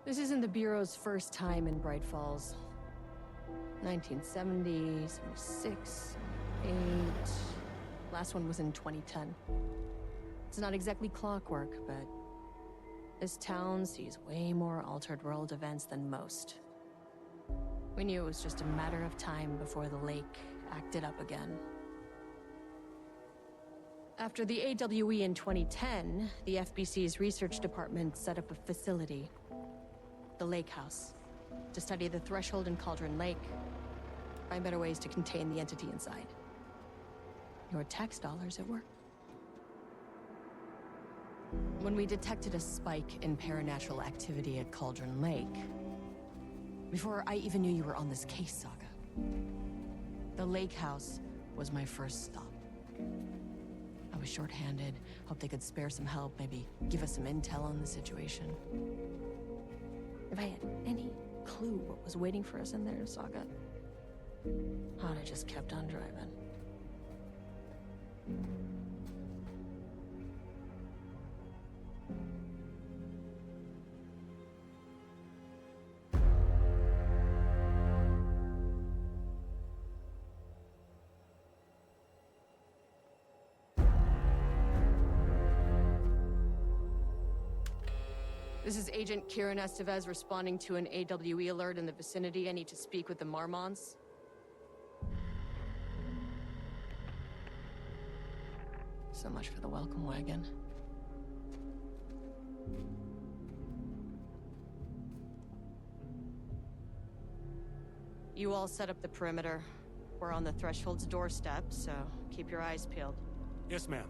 This isn't the Bureau's first time in Bright Falls. 1970, 76, 8... Last one was in 2010. It's not exactly clockwork, but this town sees way more altered world events than most. We knew it was just a matter of time before the lake acted up again. After the AWE in 2010, the FBC's research department set up a facility, the Lake House, to study the Threshold and Cauldron Lake, find better ways to contain the entity inside. Your tax dollars at work. When we detected a spike in paranatural activity at Cauldron Lake, before I even knew you were on this case, Saga, the Lake House was my first stop. I was short-handed, hoped they could spare some help, maybe give us some intel on the situation. If I had any clue what was waiting for us in there, Saga, I'd have just kept on driving. This is Agent Kieran Estevez responding to an AWE alert in the vicinity. I need to speak with the Marmonts. So much for the welcome wagon. You all set up the perimeter. We're on the Threshold's doorstep, so keep your eyes peeled. Yes, ma'am.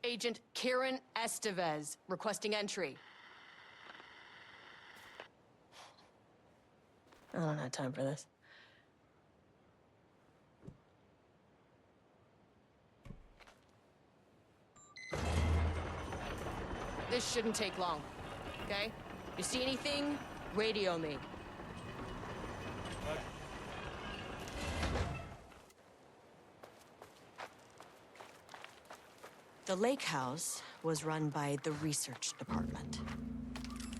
Agent Kieran Estevez, requesting entry. I don't have time for this. This shouldn't take long, okay? You see anything, radio me. The Lake House was run by the research department.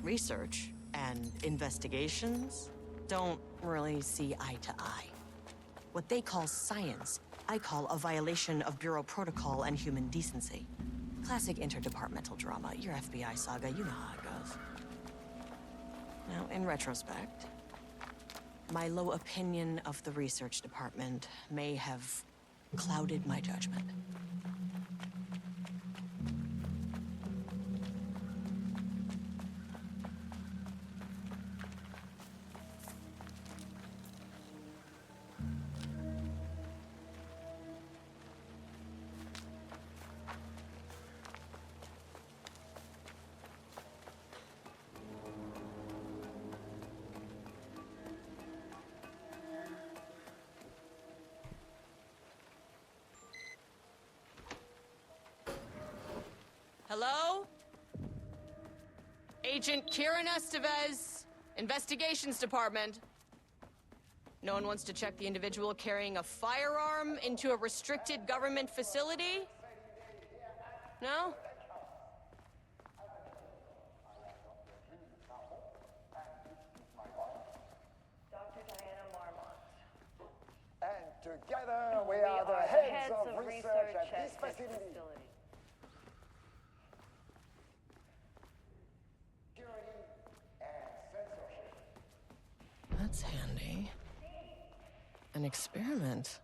Research and investigations don't really see eye to eye. What they call science, I call a violation of Bureau protocol and human decency. Classic interdepartmental drama. Your FBI saga, you know how it goes. Now, in retrospect, my low opinion of the research department may have clouded my judgment. Hello? Agent Kieran Estevez, Investigations Department. No one wants to check the individual carrying a firearm into a restricted government facility? No? Dr. Diana Marmont. Together, we are the heads of research at this facility. Security and censorship. That's handy. An experiment.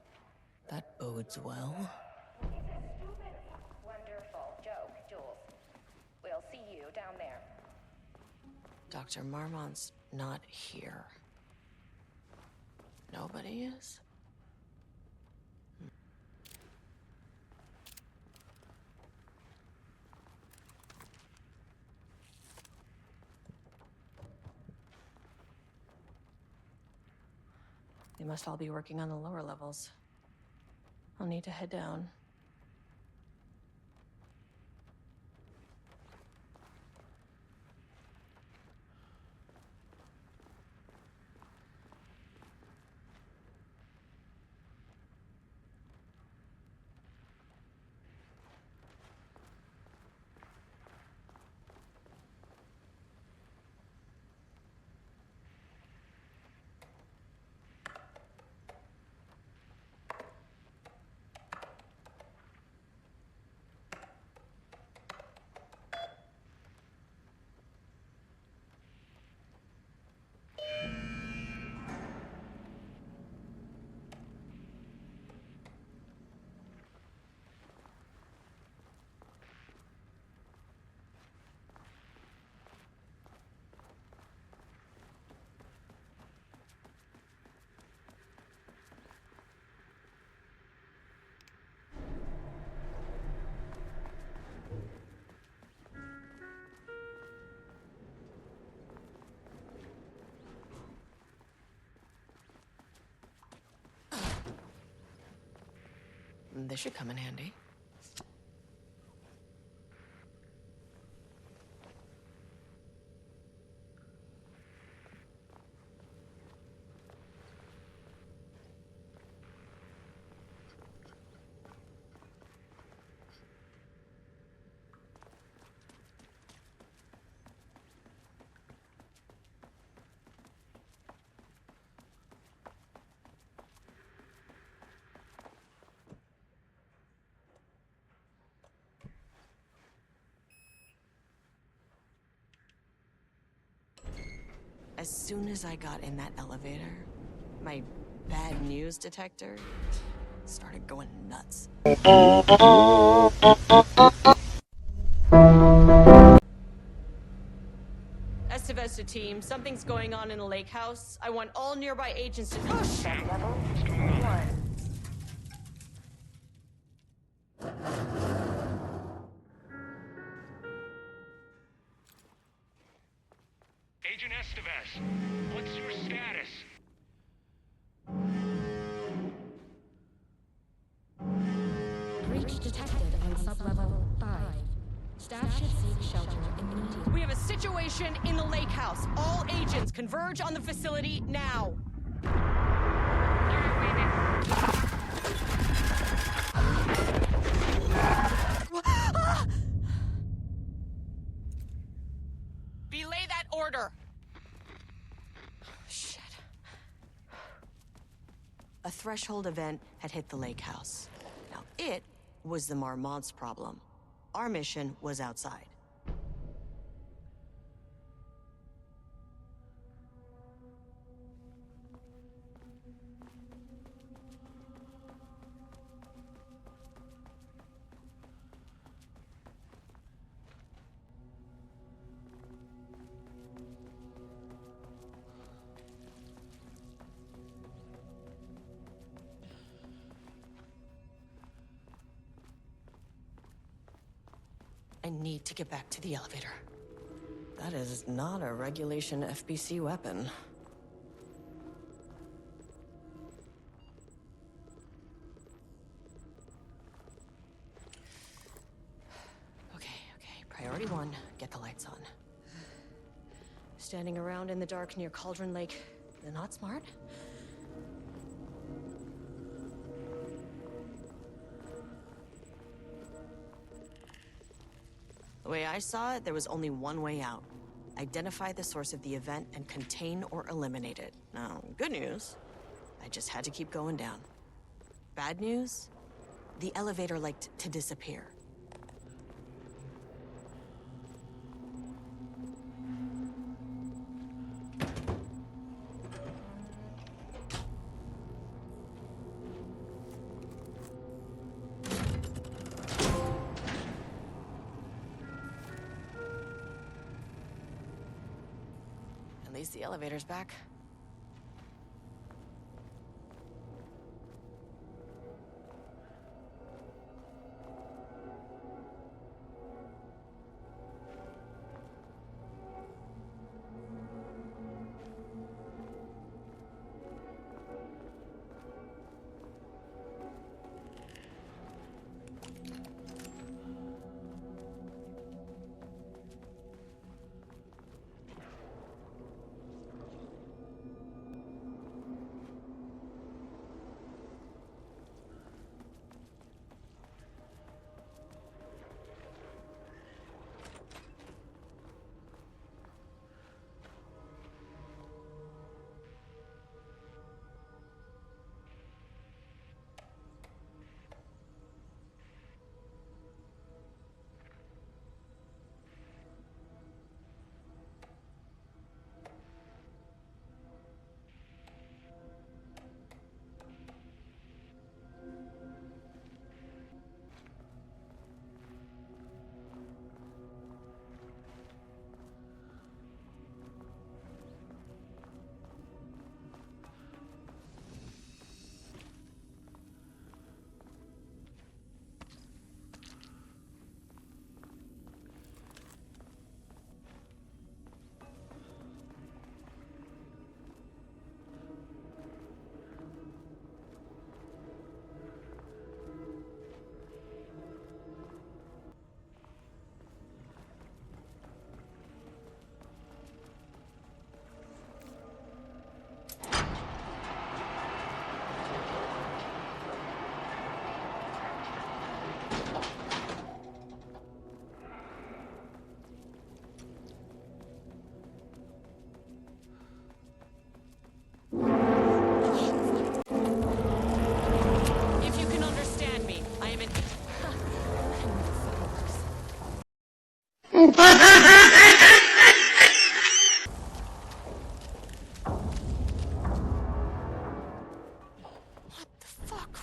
That bodes well. It's a stupid, wonderful joke, Jules. We'll see you down there. Dr. Marmont's not here. Nobody is? They must all be working on the lower levels. I'll need to head down. This should come in handy. As soon as I got in that elevator, my bad news detector started going nuts. Estevesta team, something's going on in the lake house. I want all nearby agents to push. Level 1. Agent Estevez, what's your status? Breach detected on sublevel 5. Staff should seek shelter immediately. We have a situation in the lake house. All agents converge on the facility now. Belay that order. Shit. A threshold event had hit the lake house. Now, it was the Marmont's problem. Our mission was outside. I need to get back to the elevator. That is not a regulation FBC weapon. Okay. Priority 1, get the lights on. Standing around in the dark near Cauldron Lake, not smart? The way I saw it, there was only one way out. Identify the source of the event and contain or eliminate it. Now, good news, I just had to keep going down. Bad news? The elevator liked to disappear. At least the elevator's back.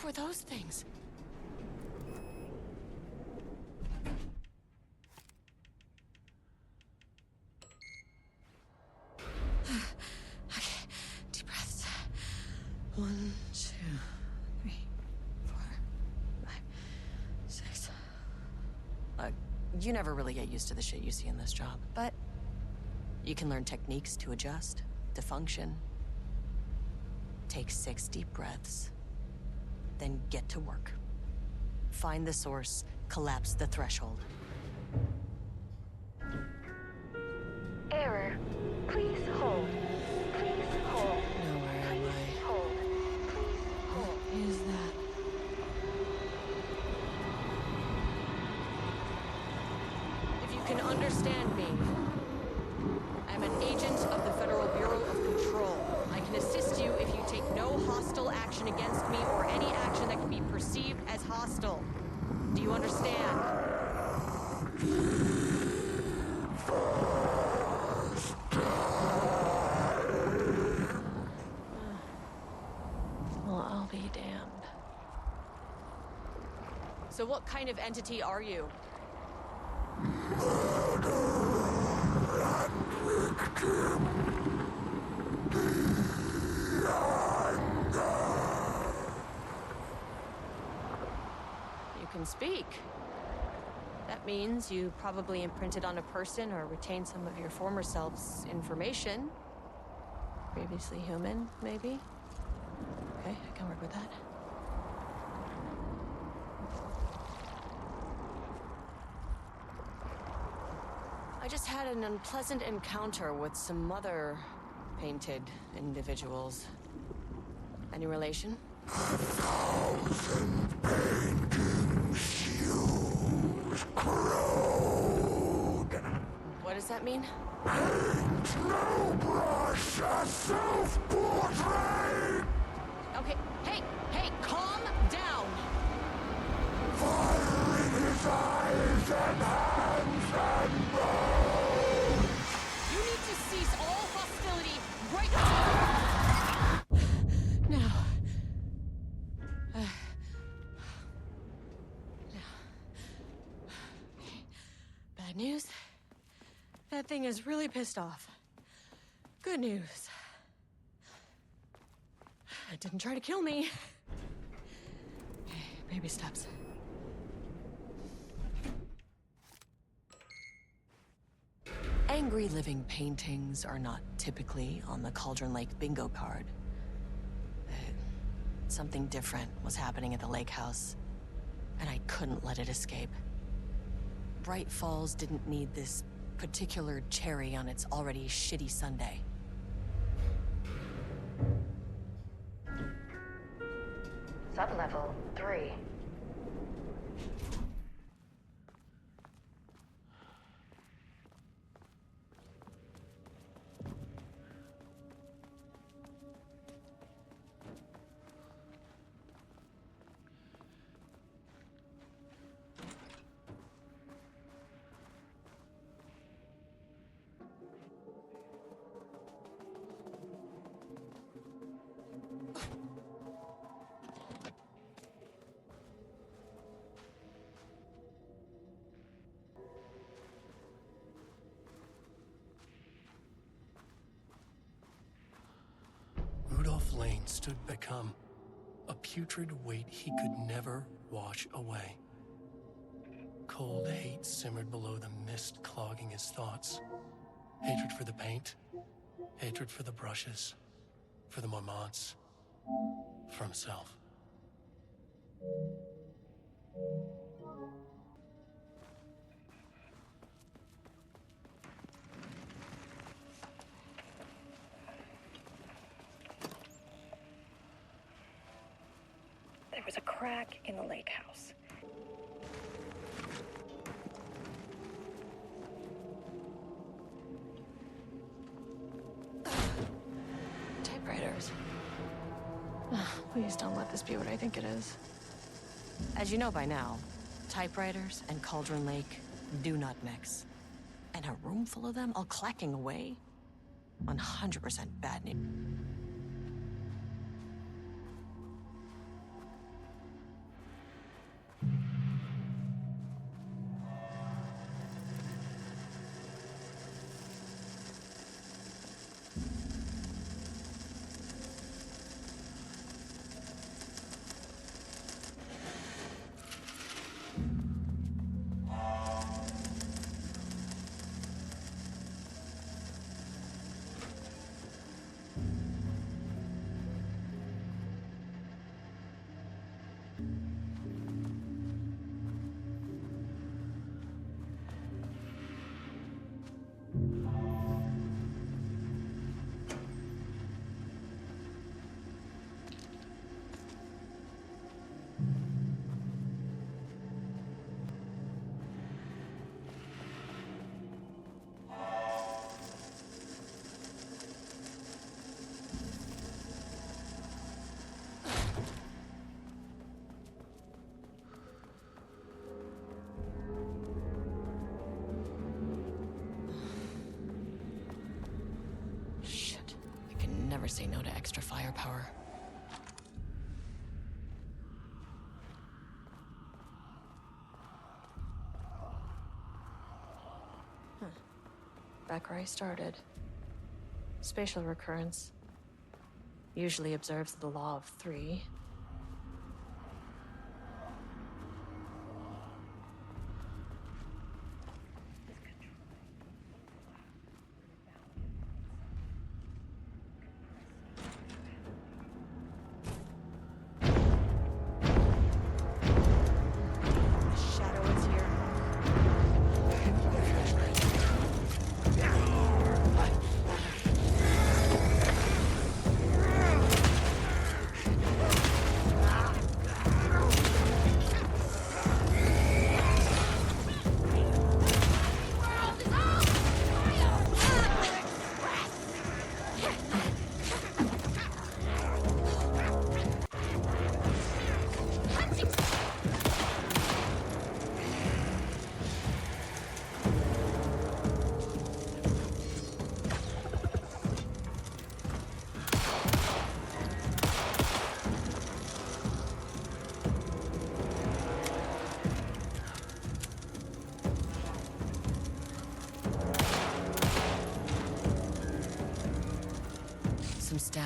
Were those things? Okay, deep breaths. 1, 2, 3, 4, 5, 6. You never really get used to the shit you see in this job, but you can learn techniques to adjust, to function. Take 6 deep breaths. Then get to work. Find the source, collapse the threshold. Error. Please hold. Please hold. Now where am Please hold. Please hold. What is that? If you can understand me, I'm an agent of the Federal Bureau of Control. I can assist you if you take no hostile action against me or any action that can be perceived as hostile. Do you understand? Well, I'll be damned. So what kind of entity are you? You can speak. That means you probably imprinted on a person or retained some of your former self's information. Previously human, maybe? Okay, I can work with that. I just had an unpleasant encounter with some other painted individuals. Any relation? 1,000 painting shoes crowed. What does that mean? Paint no brush, a self-portrait! Okay, hey, calm down! That thing is really pissed off. Good news. It didn't try to kill me. Okay, baby steps. Angry living paintings are not typically on the Cauldron Lake bingo card. Something different was happening at the lake house, and I couldn't let it escape. Bright Falls didn't need this particular cherry on its already shitty sundae. Sublevel 3. Rudolph Lane stood become a putrid weight he could never wash away. Cold hate simmered below the mist clogging his thoughts. Hatred for the paint, hatred for the brushes, for the Mormonts, for himself. There was a crack in the lake house. Typewriters. Please don't let this be what I think it is. As you know by now, typewriters and Cauldron Lake do not mix. And a room full of them all clacking away? 100% bad news. Never say no to extra firepower. Back where I started. Spatial recurrence usually observes the law of 3.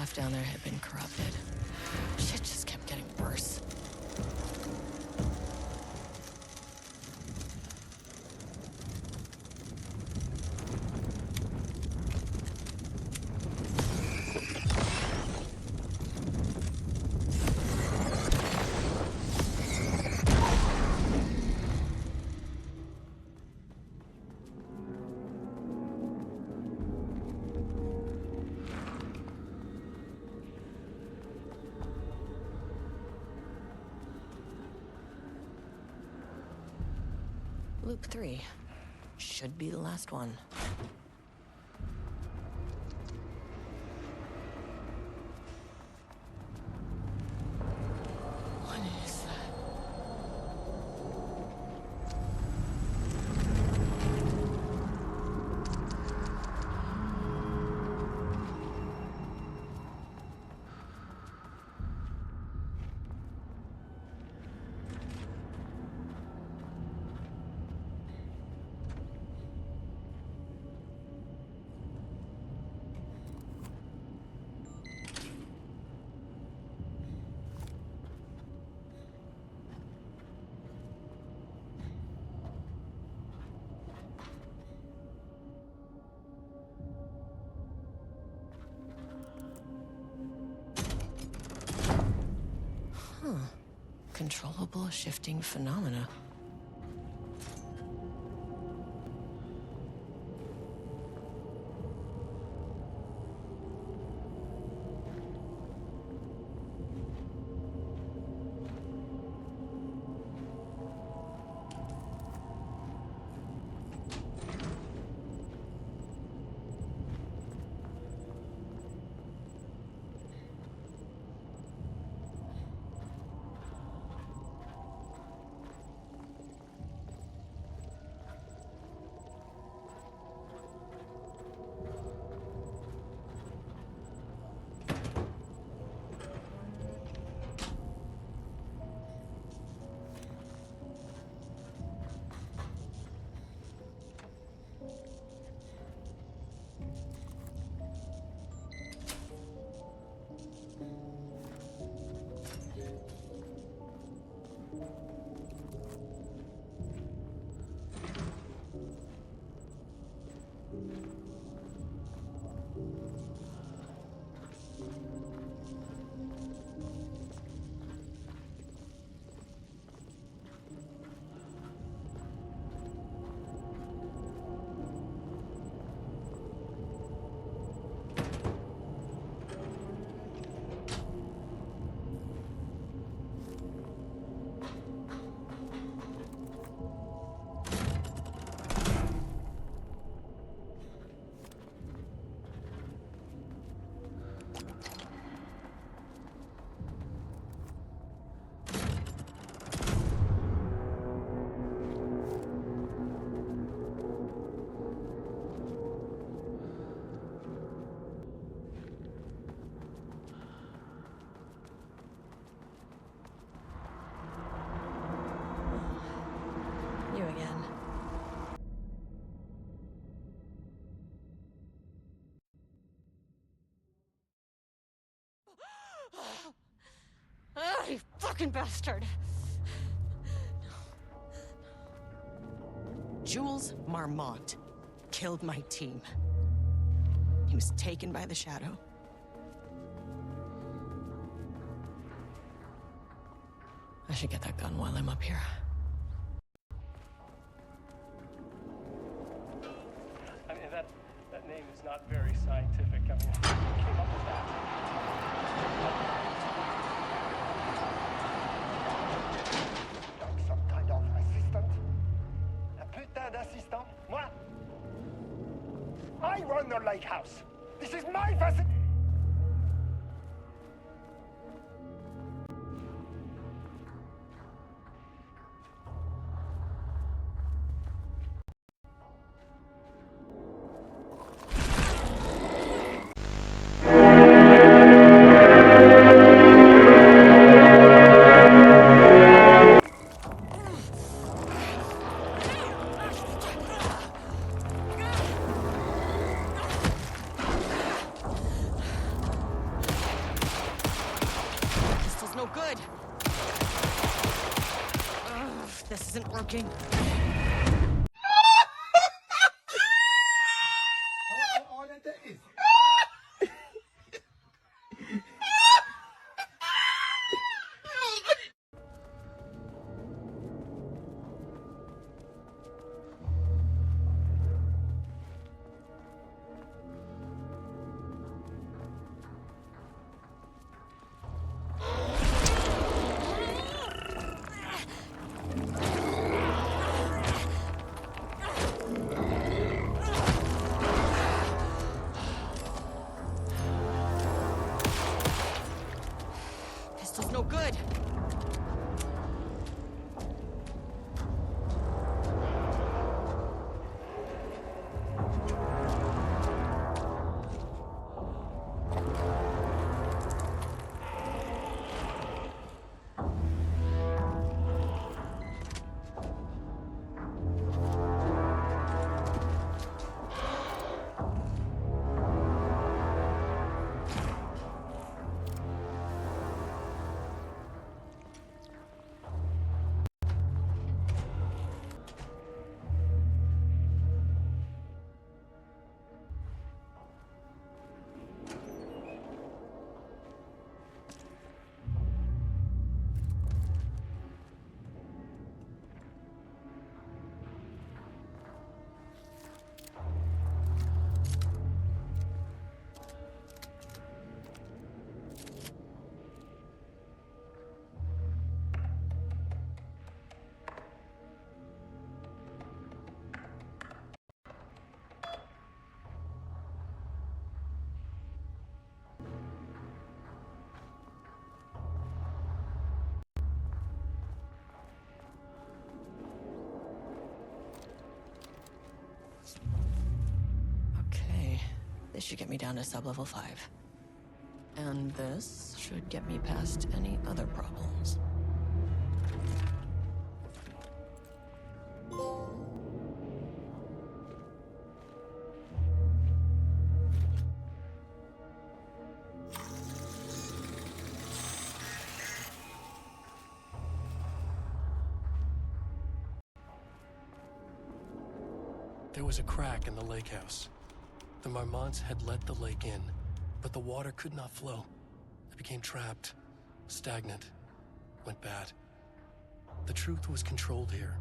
staff down there had been corrupted. Shit just kept getting worse. Loop 3. Should be the last one. What is that? Controllable shifting phenomena. You again. Ah, you fucking bastard! Jules Marmont killed my team. He was taken by the Shadow. I should get that gun while I'm up here. I mean, that name is not very scientific. I mean, who came up with that? Donc, some kind of assistant? Un putain d'assistant? Moi? I run the lake house. This is my facility. no good. Ugh, this isn't working. Pistol's no good. Okay, this should get me down to sub-level 5. And this should get me past any other problems. There was a crack in the lake house. The Marmonts had let the lake in, but the water could not flow. It became trapped, stagnant, went bad. The truth was controlled here.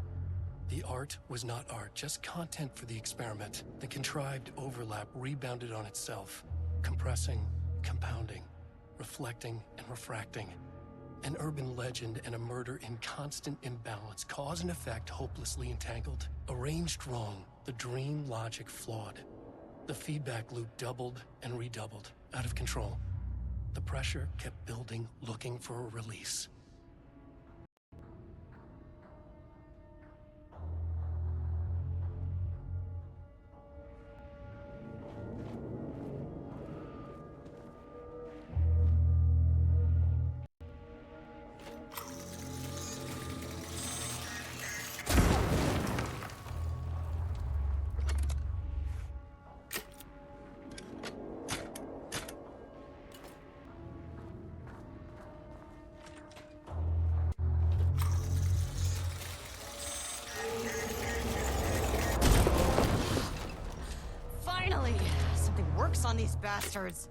The art was not art, just content for the experiment. The contrived overlap rebounded on itself, compressing, compounding, reflecting, and refracting. An urban legend and a murder in constant imbalance, cause and effect hopelessly entangled. Arranged wrong, the dream logic flawed. The feedback loop doubled and redoubled, out of control. The pressure kept building, looking for a release. Finally! Something works on these bastards.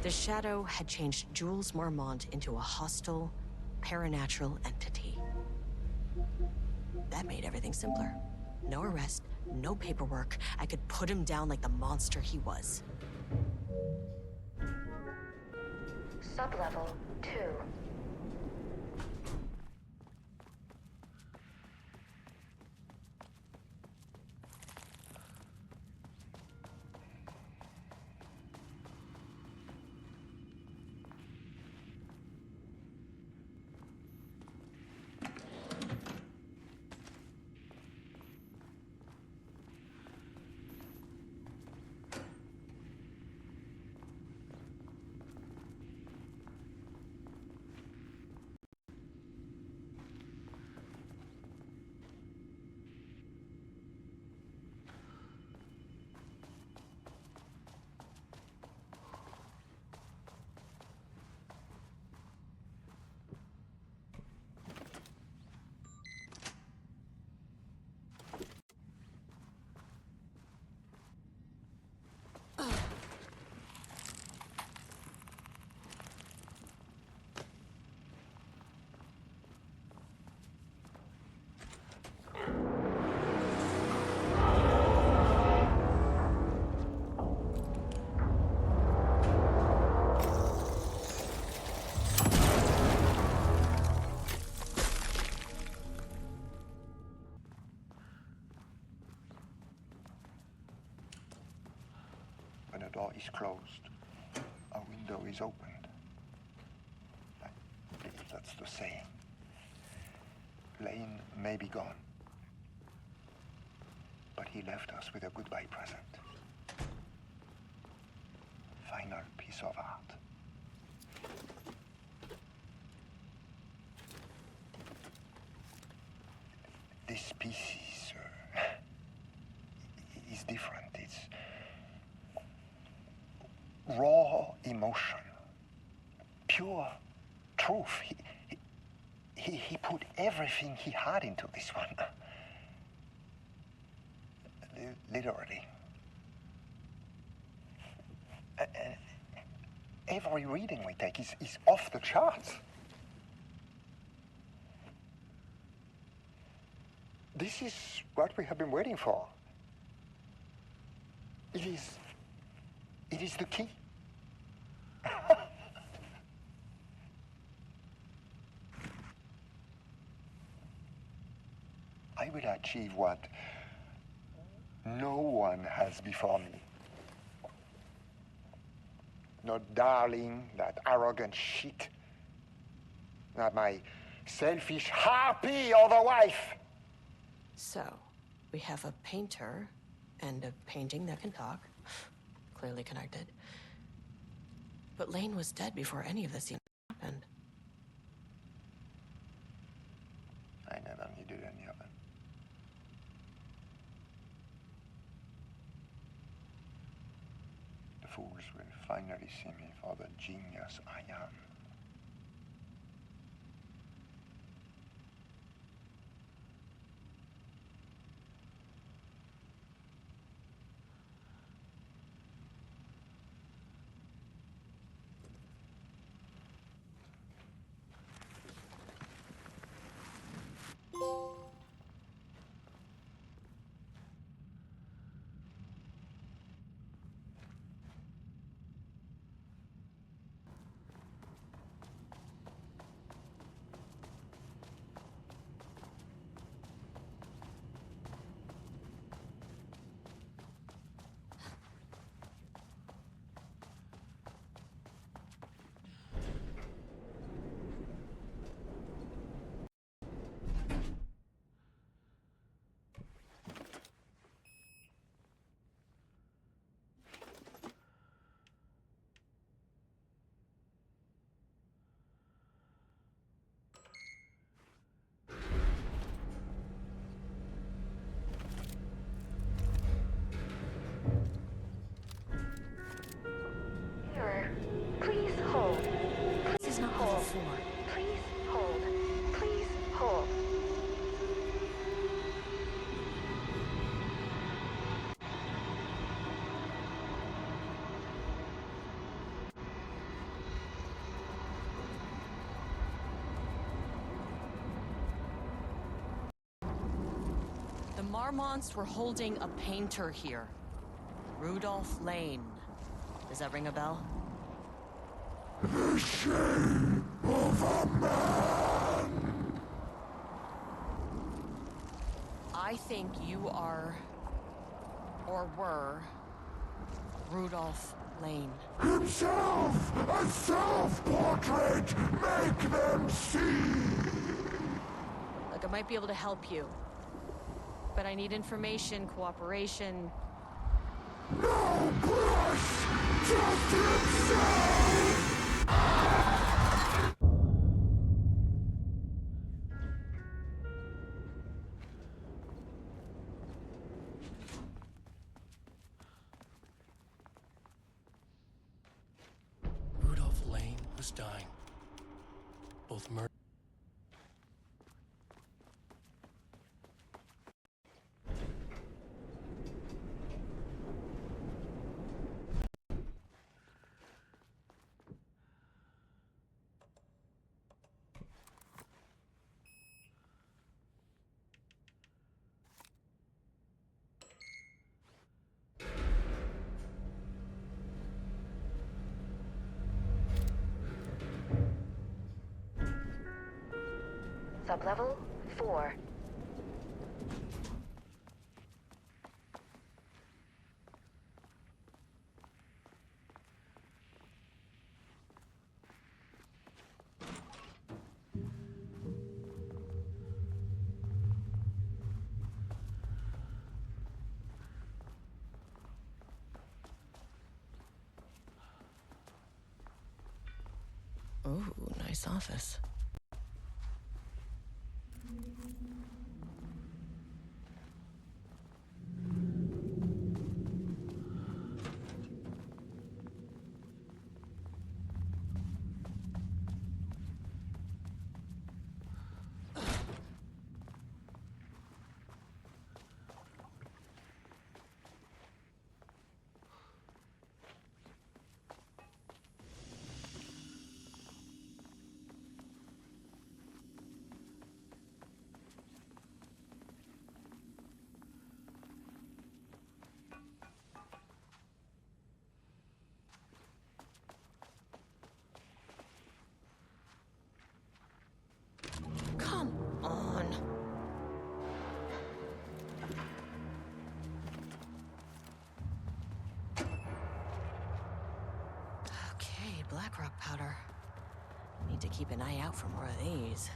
The Shadow had changed Jules Marmont into a hostile, paranatural entity. That made everything simpler. No arrest, no paperwork. I could put him down like the monster he was. Sublevel 2. When a door is closed, a window is opened. I believe that's the saying. Lane may be gone, but he left us with a goodbye present. Final piece of art. This piece is different. It's raw emotion, pure truth. He put everything he had into this one. Literally. Every reading we take is off the charts. This is what we have been waiting for. It is the key. I will achieve what no one has before me. Not darling, that arrogant shit. Not my selfish harpy or the wife. So, we have a painter and a painting that can talk. Clearly connected. But Lane was dead before any of this even happened. I never needed any of it. The fools will finally see me for the genius I am. Marmonts were holding a painter here. Rudolph Lane. Does that ring a bell? The shame of a man. I think you are, or were, Rudolph Lane. Himself, a self-portrait. Make them see. Look, I might be able to help you. But I need information, cooperation. No brush, just himself. Rudolph Lane was dying. Both murder. Sublevel 4. Ooh, nice office. Come on. Okay, Blackrock powder. Need to keep an eye out for more of these.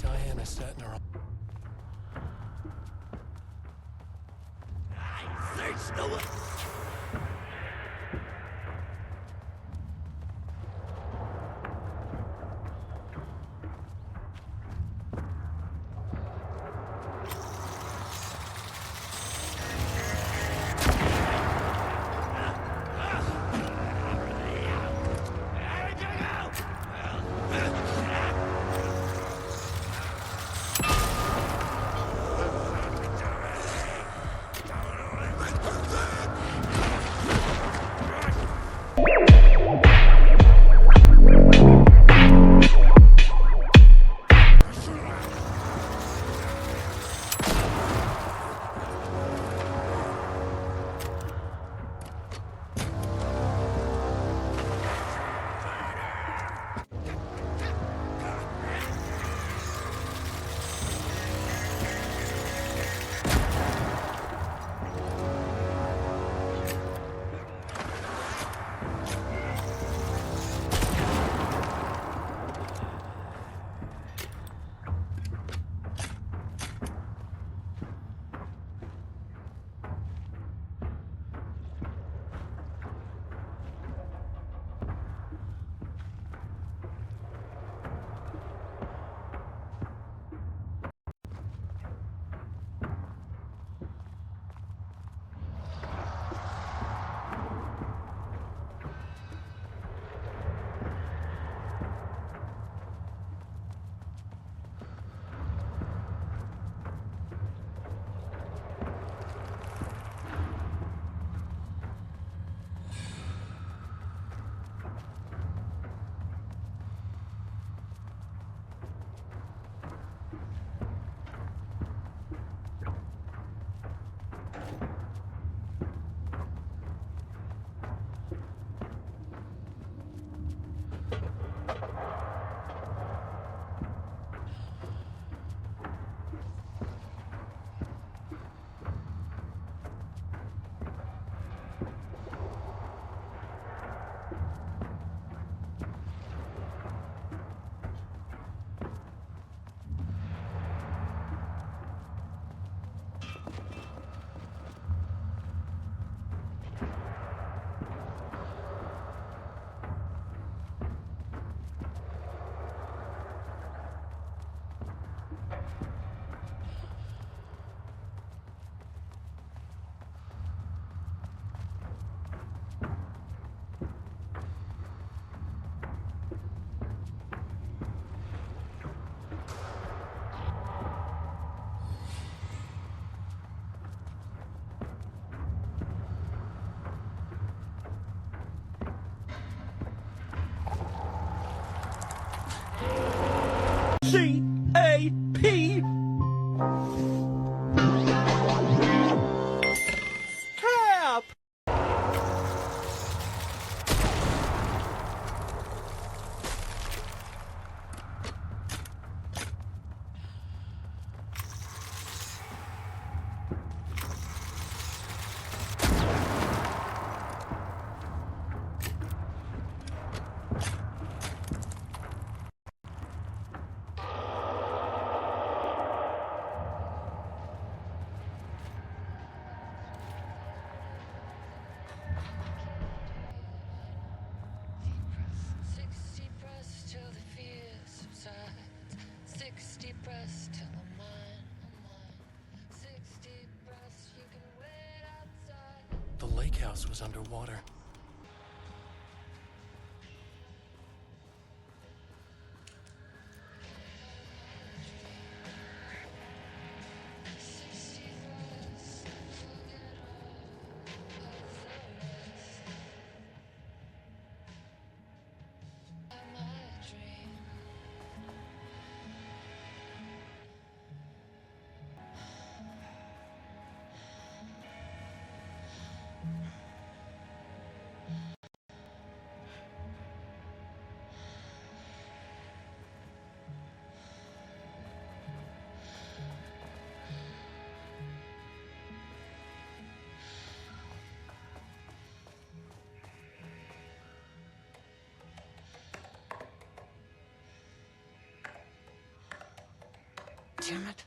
Diana sat in her own. C-A-P. Cap! The lake house was underwater. Damn it.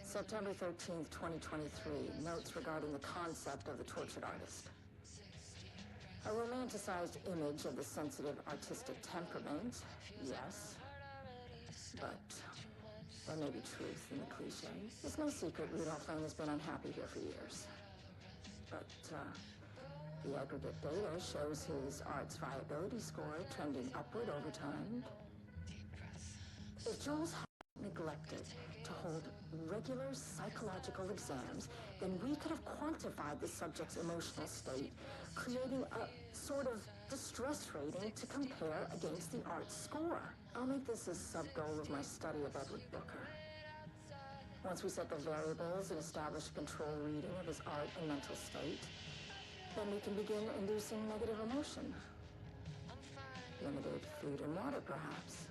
September 13th, 2023. Notes regarding the concept of the tortured artist. A romanticized image of the sensitive artistic temperament, yes. But there may be truth in the cliche. It's no secret Rudolph Lane has been unhappy here for years. But the aggregate data shows his art's viability score trending upward over time. If Jules neglected to hold regular psychological exams, then we could have quantified the subject's emotional state, creating a sort of distress rating to compare against the art score. I'll make this a sub-goal of my study of Edward Booker. Once we set the variables and establish a control reading of his art and mental state, then we can begin inducing negative emotion. Limited food and water, perhaps.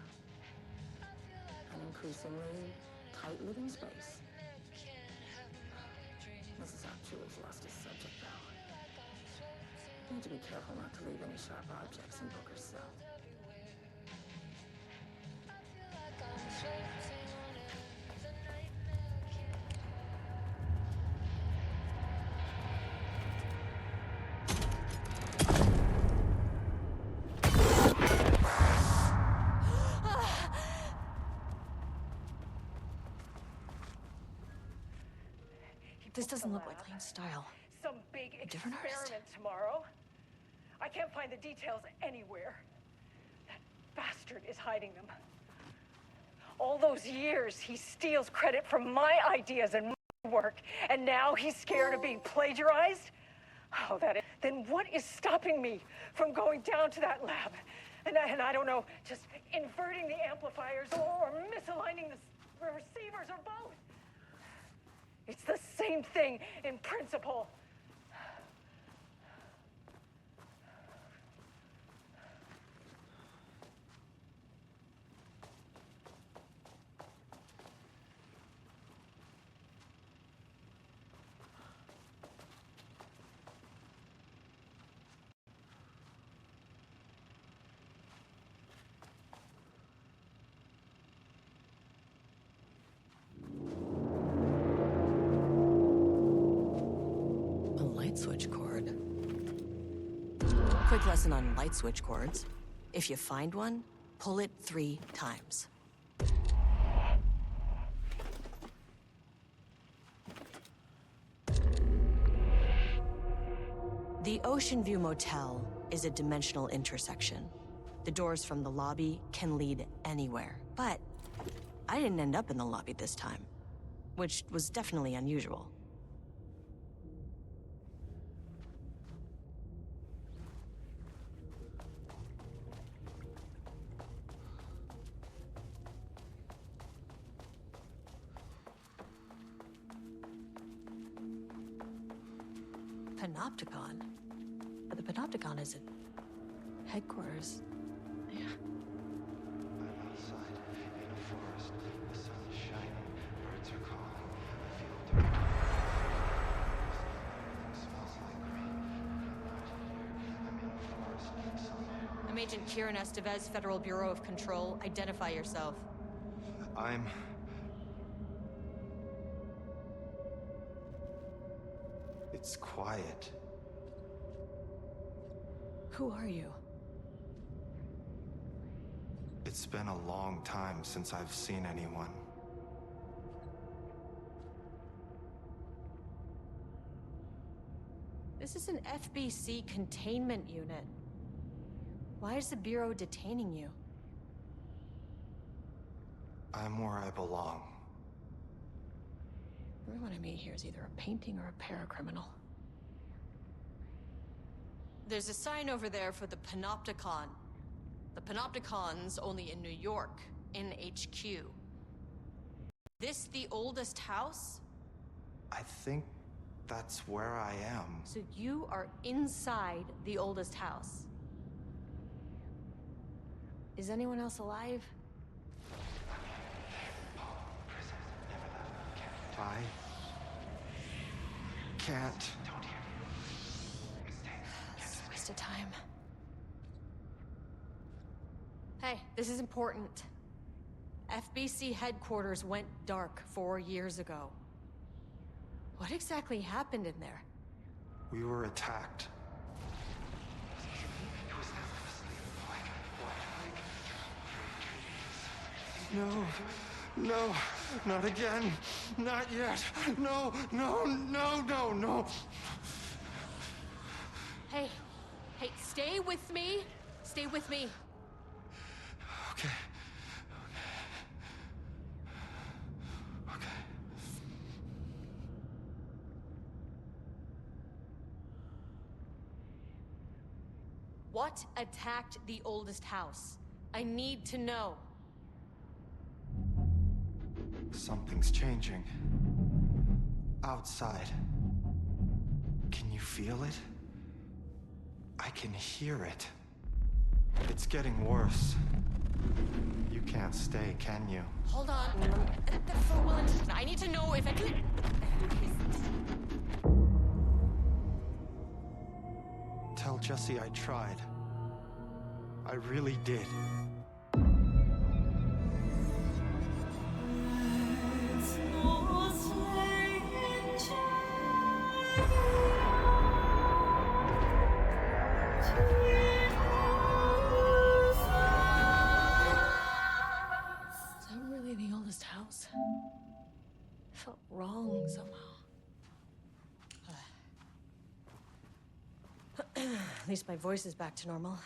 An increasingly tight living space. This is how Jules lost his subject, though. Need to be careful not to leave any sharp objects in Booker's cell. This doesn't look like Lane's style. Some big Different artist. experiment tomorrow. I can't find the details anywhere. That bastard is hiding them. All those years, he steals credit from my ideas and my work, and now he's scared of being plagiarized? Oh, that is... Then what is stopping me from going down to that lab? And I don't know, just inverting the amplifiers or misaligning the receivers or both? It's the same thing in principle. Switch cord. Quick lesson on light switch cords. If you find one, pull it 3 times. The Ocean View Motel is a dimensional intersection. The doors from the lobby can lead anywhere, but I didn't end up in the lobby this time, which was definitely unusual. Panopticon? But the Panopticon is at headquarters. Yeah. I'm outside in a forest. The sun is shining. Birds are calling. I feel dirty. Everything smells like green. I'm not here. I'm in a forest somewhere. I'm Agent Kieran Estevez, Federal Bureau of Control. Identify yourself. It's quiet. Who are you? It's been a long time since I've seen anyone. This is an FBC containment unit. Why is the Bureau detaining you? I'm where I belong. Everyone I meet here is either a painting or a paracriminal. There's a sign over there for the Panopticon. The Panopticon's only in New York, in HQ. This the oldest house? I think that's where I am. So you are inside the oldest house. Is anyone else alive? I can't. It's a waste of time. Hey, this is important. FBC headquarters went dark 4 years ago. What exactly happened in there? We were attacked. No, no, not again. Not yet. No, no, no, no, no. Hey, stay with me. Stay with me. Okay. Okay. What attacked the oldest house? I need to know. Something's changing. Outside. Can you feel it? I can hear it. It's getting worse. You can't stay, can you? Hold on. For well intentioned. I need to know if anything. Tell Jesse I tried. I really did. Felt wrong somehow. At least my voice is back to normal.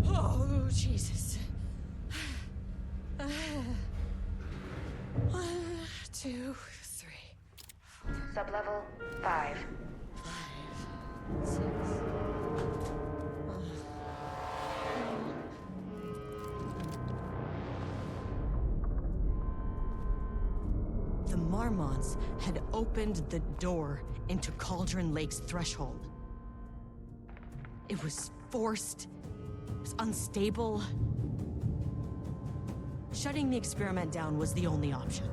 Oh, Jesus. 1, 2, 3. Sublevel 5. 5, 6. The Marmonts had opened the door into Cauldron Lake's threshold. It was forced, it was unstable. Shutting the experiment down was the only option.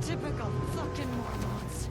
Typical fucking Marmonts.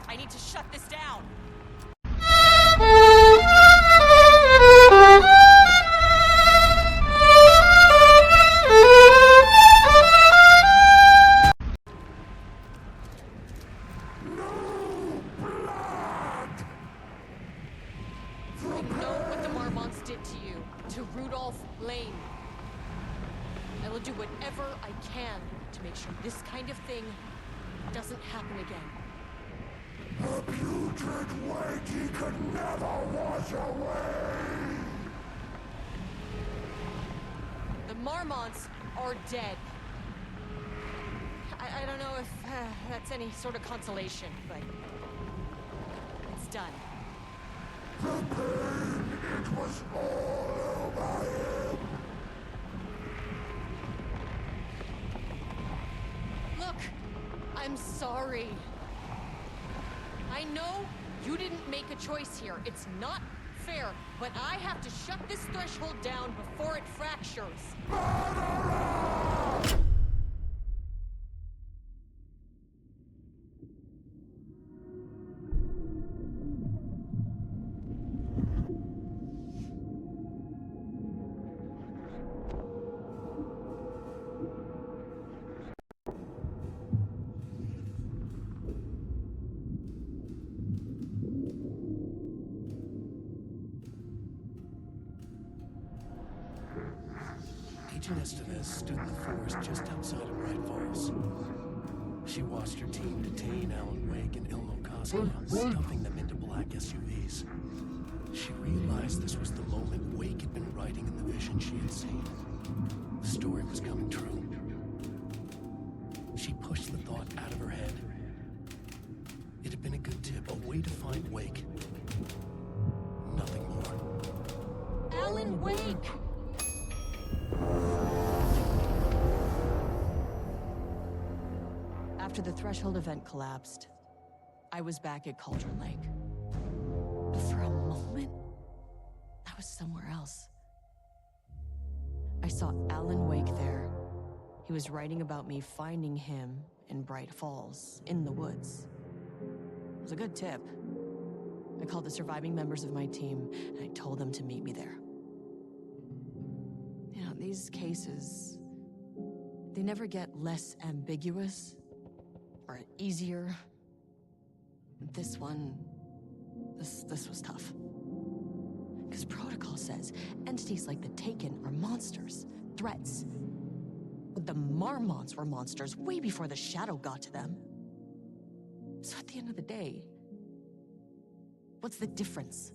I need to shut this down. I know what the Marmonts did to you, to Rudolph Lane. I will do whatever I can to make sure this kind of thing doesn't happen again. A putrid weight he could never wash away! The Marmonts are dead. I don't know if that's any sort of consolation, but it's done. The pain, it was all over him! Look, I'm sorry. I know you didn't make a choice here. It's not fair, but I have to shut this threshold down before it fractures. Murderer! Agent Estevez stood in the forest just outside of Bright Falls. She watched her team detain Alan Wake and Ilmo Koska, stuffing them into black SUVs. She realized this was the moment Wake had been writing in the vision she had seen. The story was coming true. She pushed the thought out of her head. It had been a good tip, a way to find Wake. Nothing more. Alan Wake! After the Threshold event collapsed, I was back at Cauldron Lake. But for a moment, I was somewhere else. I saw Alan Wake there, He was writing about me finding him in Bright Falls, in the woods. It was a good tip. I called the surviving members of my team, and I told them to meet me there. You know, these cases, they never get less ambiguous or easier. This one, this was tough. Because protocol says entities like the Taken are monsters, threats. But the Marmots were monsters way before the Shadow got to them. So at the end of the day, what's the difference?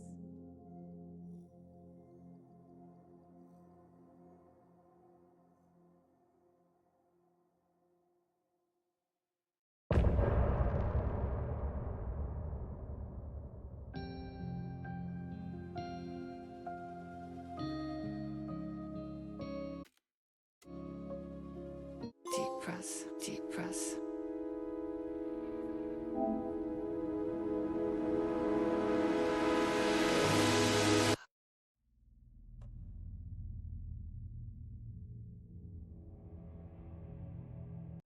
Deep press, deep press.